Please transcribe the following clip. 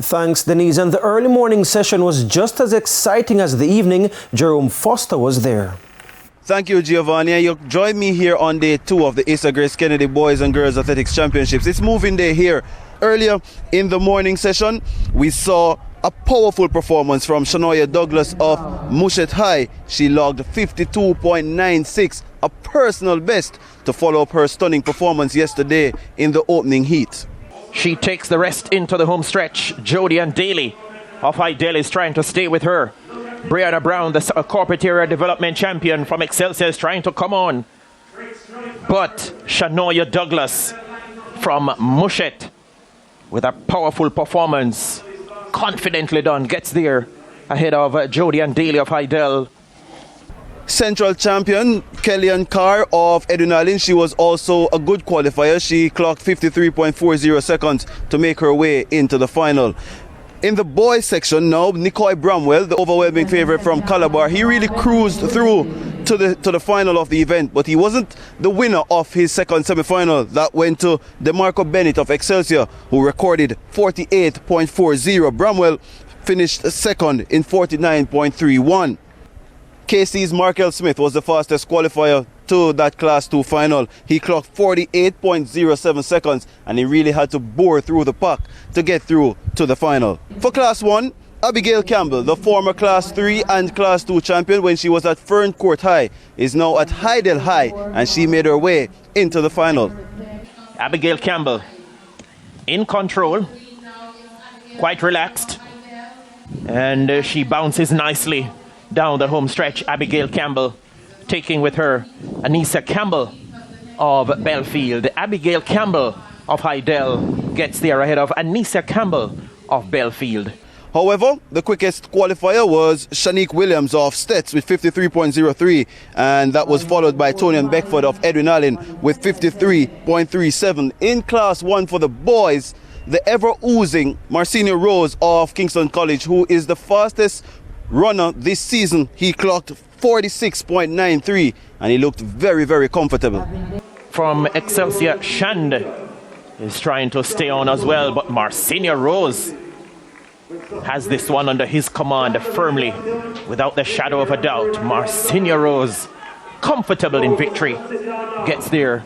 Thanks, Denise. And the early morning session was just as exciting as the evening. Jerome Foster was there. Thank you, Giovanni. You joined me here on day 2 of the ISSA GRACEKENNEDY Boys and Girls Athletics Championships. It's moving day here. Earlier in the morning session, we saw a powerful performance from Shanoya Douglas of Mushet High. She logged 52.96, a personal best, to follow up her stunning performance yesterday in the opening heat. She takes the rest into the home stretch. Jody and Daly of High Dell is trying to stay with her. Brianna Brown, the corporate area development champion from Excelsior, is trying to come on. But Shanoya Douglas from Mushet, with a powerful performance, confidently done, gets there ahead of Jody and Daly of High Dell. Central champion Kellyanne Carr of Edwin, she was also a good qualifier. She clocked 53.40 seconds to make her way into the final. In the boys section now, Nicoy Bramwell, the overwhelming favorite from Calabar, he really cruised through to the final of the event, but he wasn't the winner of his second semi-final. That went to DeMarco Bennett of Excelsior, who recorded 48.40. Bramwell finished second in 49.31. KC's Markel Smith was the fastest qualifier to that Class 2 final. He clocked 48.07 seconds, and he really had to bore through the pack to get through to the final. For Class 1, Abigail Campbell, the former Class 3 and Class 2 champion when she was at Ferncourt High, is now at Hydel High, and she made her way into the final. Abigail Campbell in control, quite relaxed, and she bounces nicely down the home stretch. Abigail Campbell taking with her Anissa Campbell of Belfield. Abigail Campbell of High Dell gets there ahead of Anissa Campbell of Belfield. However, the quickest qualifier was Shanique Williams of Stets with 53.03, and that was followed by Tonian Beckford of Edwin Allen with 53.37. In Class 1 for the boys, the ever-oozing Marcinio Rose of Kingston College, who is the fastest runner this season, he clocked 46.93, and he looked very, very comfortable. From Excelsior, Shand is trying to stay on as well, but Marcinio Rose has this one under his command firmly, without the shadow of a doubt. Marcinio Rose, comfortable in victory, gets there